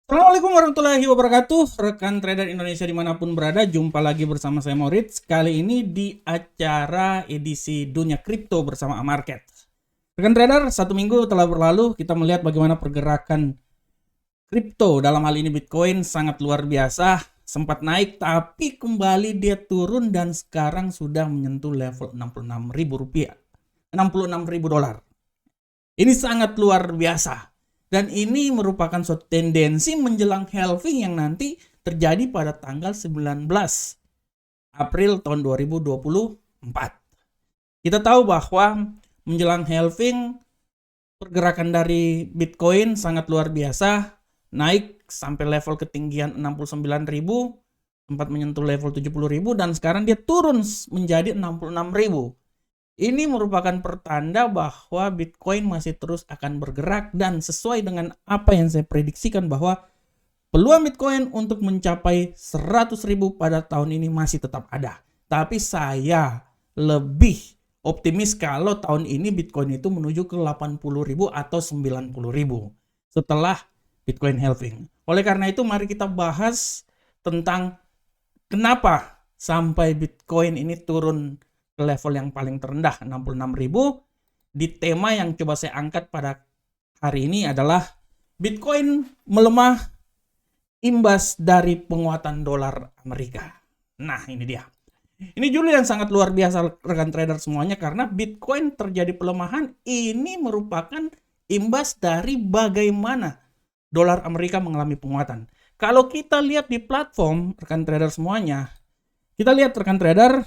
Assalamualaikum warahmatullahi wabarakatuh, rekan trader Indonesia dimanapun berada, jumpa lagi bersama saya Moritz. Kali ini di acara edisi Dunia Kripto bersama Amarket. Rekan trader, satu minggu telah berlalu, kita melihat bagaimana pergerakan kripto, dalam hal ini Bitcoin, sangat luar biasa. Sempat naik, tapi kembali dia turun dan sekarang sudah menyentuh level 66 ribu rupiah. 66 ribu dolar. Ini sangat luar biasa. Dan ini merupakan suatu tendensi menjelang halving yang nanti terjadi pada tanggal 19 April tahun 2024. Kita tahu bahwa menjelang halving pergerakan dari Bitcoin sangat luar biasa, naik sampai level ketinggian 69.000, sempat menyentuh level 70.000 dan sekarang dia turun menjadi 66.000. Ini merupakan pertanda bahwa Bitcoin masih terus akan bergerak dan sesuai dengan apa yang saya prediksikan bahwa peluang Bitcoin untuk mencapai 100.000 pada tahun ini masih tetap ada. Tapi saya lebih optimis kalau tahun ini Bitcoin itu menuju ke 80.000 atau 90.000 setelah Bitcoin halving. Oleh karena itu mari kita bahas tentang kenapa sampai Bitcoin ini turun ke level yang paling terendah 66.000. Di tema yang coba saya angkat pada hari ini adalah Bitcoin melemah imbas dari penguatan dolar Amerika. Nah, ini dia. Ini judul yang sangat luar biasa rekan trader semuanya karena Bitcoin terjadi pelemahan ini merupakan imbas dari bagaimana dolar Amerika mengalami penguatan. Kalau kita lihat di platform rekan trader semuanya, kita lihat rekan trader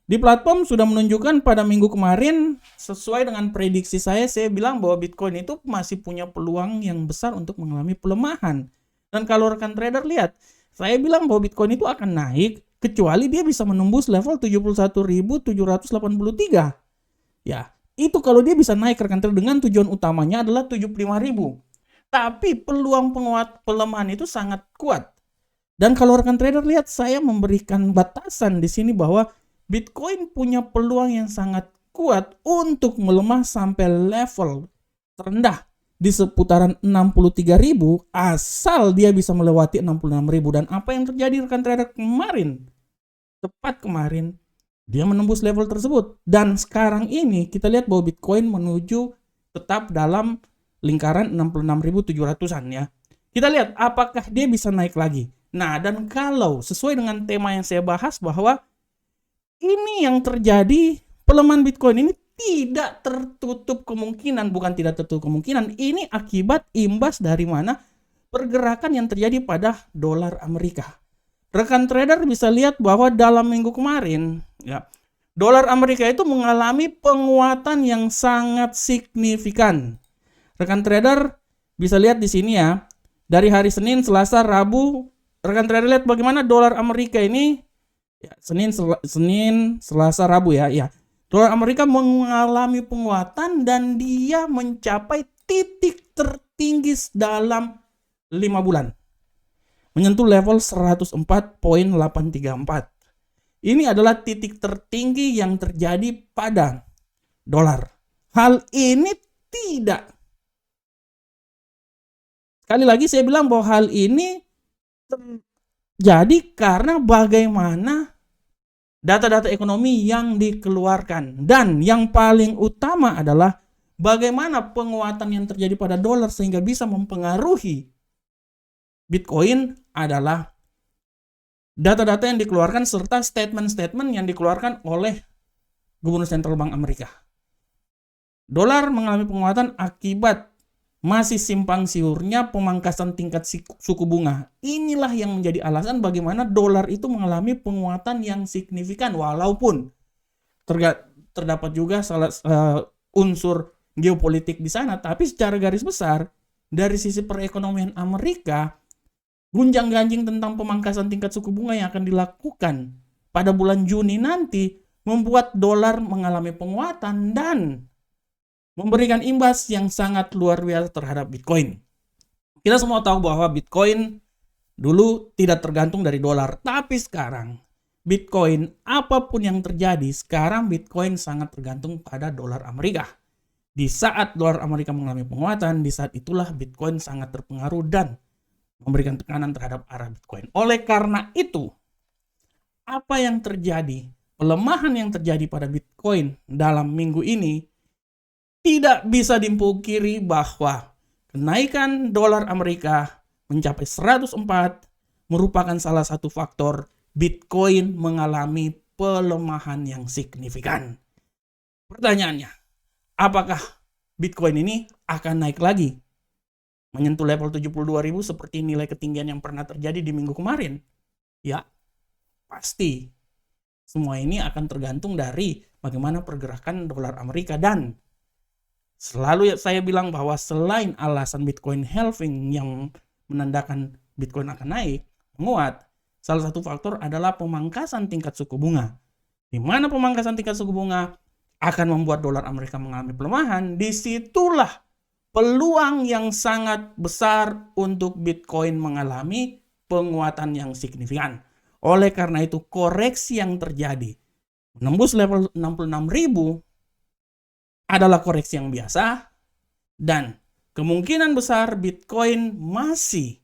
di platform sudah menunjukkan pada minggu kemarin sesuai dengan prediksi saya bilang bahwa Bitcoin itu masih punya peluang yang besar untuk mengalami pelemahan. Dan kalau rekan trader lihat, saya bilang bahwa Bitcoin itu akan naik kecuali dia bisa menembus level 71.783. Ya, itu kalau dia bisa naik rekan trader dengan tujuan utamanya adalah 75.000. Tapi peluang pelemahan itu sangat kuat. Dan kalau rekan trader lihat, saya memberikan batasan di sini bahwa Bitcoin punya peluang yang sangat kuat untuk melemah sampai level terendah di seputaran 63.000 asal dia bisa melewati 66.000. Dan apa yang terjadi rekan trader kemarin? Tepat kemarin dia menembus level tersebut. Dan sekarang ini kita lihat bahwa Bitcoin menuju tetap dalam lingkaran 66.700-an ya. Kita lihat apakah dia bisa naik lagi. Nah, dan kalau sesuai dengan tema yang saya bahas bahwa ini yang terjadi, pelemahan Bitcoin ini tidak tertutup kemungkinan, bukan tidak tertutup kemungkinan, ini akibat imbas dari mana pergerakan yang terjadi pada dolar Amerika. Rekan trader bisa lihat bahwa dalam minggu kemarin, ya, dolar Amerika itu mengalami penguatan yang sangat signifikan. Rekan trader bisa lihat di sini ya, dari hari Senin, Selasa, Rabu, rekan trader lihat bagaimana dolar Amerika ini. Ya, Senin, Selasa, Rabu ya. Dolar Amerika mengalami penguatan dan dia mencapai titik tertinggi dalam 5 bulan. Menyentuh level 104.834. Ini adalah titik tertinggi yang terjadi pada dolar. Hal ini tidak. Sekali lagi saya bilang bahwa hal ini jadi karena bagaimana data-data ekonomi yang dikeluarkan. Dan yang paling utama adalah bagaimana penguatan yang terjadi pada dolar sehingga bisa mempengaruhi Bitcoin adalah data-data yang dikeluarkan serta statement-statement yang dikeluarkan oleh Gubernur Sentral Bank Amerika. Dolar mengalami penguatan akibat masih simpang siurnya pemangkasan tingkat suku bunga. Inilah yang menjadi alasan bagaimana dolar itu mengalami penguatan yang signifikan walaupun terdapat juga unsur geopolitik di sana, tapi secara garis besar dari sisi perekonomian Amerika, gunjang-ganjing tentang pemangkasan tingkat suku bunga yang akan dilakukan pada bulan Juni nanti membuat dolar mengalami penguatan dan memberikan imbas yang sangat luar biasa terhadap Bitcoin. Kita semua tahu bahwa Bitcoin dulu tidak tergantung dari dolar, tapi sekarang Bitcoin apapun yang terjadi, sekarang Bitcoin sangat tergantung pada dolar Amerika. Di saat dolar Amerika mengalami penguatan, di saat itulah Bitcoin sangat terpengaruh dan memberikan tekanan terhadap arah Bitcoin. Oleh karena itu, apa yang terjadi, pelemahan yang terjadi pada Bitcoin dalam minggu ini tidak bisa dipungkiri bahwa kenaikan dolar Amerika mencapai 104 merupakan salah satu faktor Bitcoin mengalami pelemahan yang signifikan. Pertanyaannya, apakah Bitcoin ini akan naik lagi menyentuh level 72.000 seperti nilai ketinggian yang pernah terjadi di minggu kemarin? Ya, pasti. Semua ini akan tergantung dari bagaimana pergerakan dolar Amerika, dan selalu saya bilang bahwa selain alasan Bitcoin halving yang menandakan Bitcoin akan naik, menguat, salah satu faktor adalah pemangkasan tingkat suku bunga. Di mana pemangkasan tingkat suku bunga akan membuat dolar Amerika mengalami pelemahan, disitulah peluang yang sangat besar untuk Bitcoin mengalami penguatan yang signifikan. Oleh karena itu, koreksi yang terjadi menembus level 66.000 adalah koreksi yang biasa, dan kemungkinan besar Bitcoin masih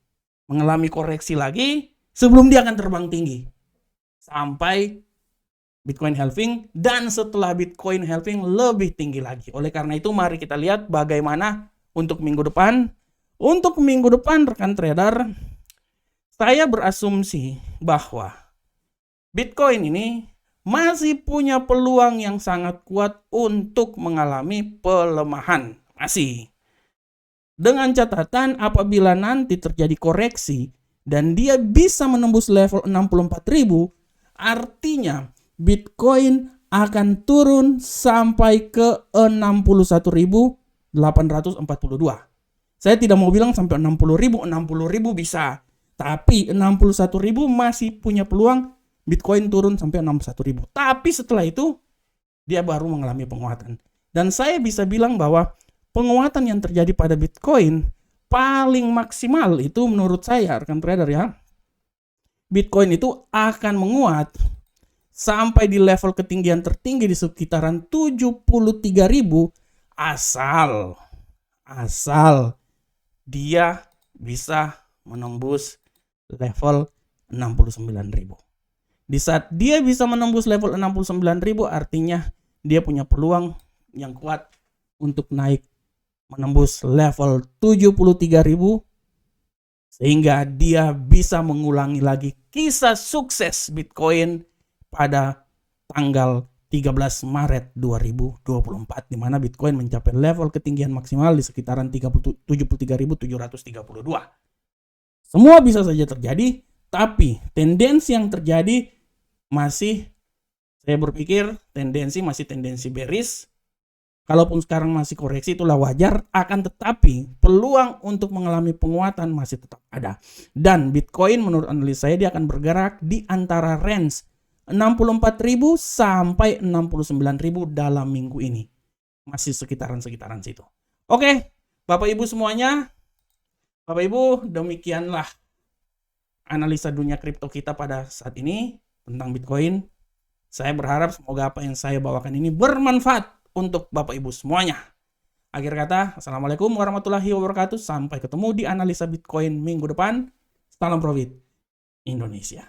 mengalami koreksi lagi sebelum dia akan terbang tinggi sampai Bitcoin halving, dan setelah Bitcoin halving lebih tinggi lagi. Oleh karena itu, mari kita lihat bagaimana untuk minggu depan. Untuk minggu depan, rekan trader, saya berasumsi bahwa Bitcoin ini masih punya peluang yang sangat kuat untuk mengalami pelemahan. Masih. Dengan catatan apabila nanti terjadi koreksi dan dia bisa menembus level 64.000, artinya Bitcoin akan turun sampai ke 61.842. Saya tidak mau bilang sampai 60.000 bisa. Tapi 61.000 masih punya peluang Bitcoin turun sampai 61.000. Tapi setelah itu dia baru mengalami penguatan. Dan saya bisa bilang bahwa penguatan yang terjadi pada Bitcoin paling maksimal itu menurut saya, rekan trader ya, Bitcoin itu akan menguat sampai di level ketinggian tertinggi di sekitaran 73.000 asal dia bisa menembus level 69.000. Di saat dia bisa menembus level 69.000, artinya dia punya peluang yang kuat untuk naik menembus level 73.000 sehingga dia bisa mengulangi lagi kisah sukses Bitcoin pada tanggal 13 Maret 2024 di mana Bitcoin mencapai level ketinggian maksimal di sekitaran 73.732. Semua bisa saja terjadi, tapi tendensi yang terjadi masih, saya berpikir masih tendensi bearish. Kalaupun sekarang masih koreksi itulah wajar, akan tetapi peluang untuk mengalami penguatan masih tetap ada. Dan Bitcoin menurut analis saya dia akan bergerak di antara range 64.000 sampai 69.000 dalam minggu ini. Masih sekitaran situ. Oke, Bapak Ibu semuanya. Bapak Ibu, demikianlah analisa dunia kripto kita pada saat ini tentang Bitcoin. Saya berharap semoga apa yang saya bawakan ini bermanfaat untuk Bapak Ibu semuanya. Akhir kata, Assalamualaikum warahmatullahi wabarakatuh. Sampai ketemu di analisa Bitcoin minggu depan. Salam profit Indonesia.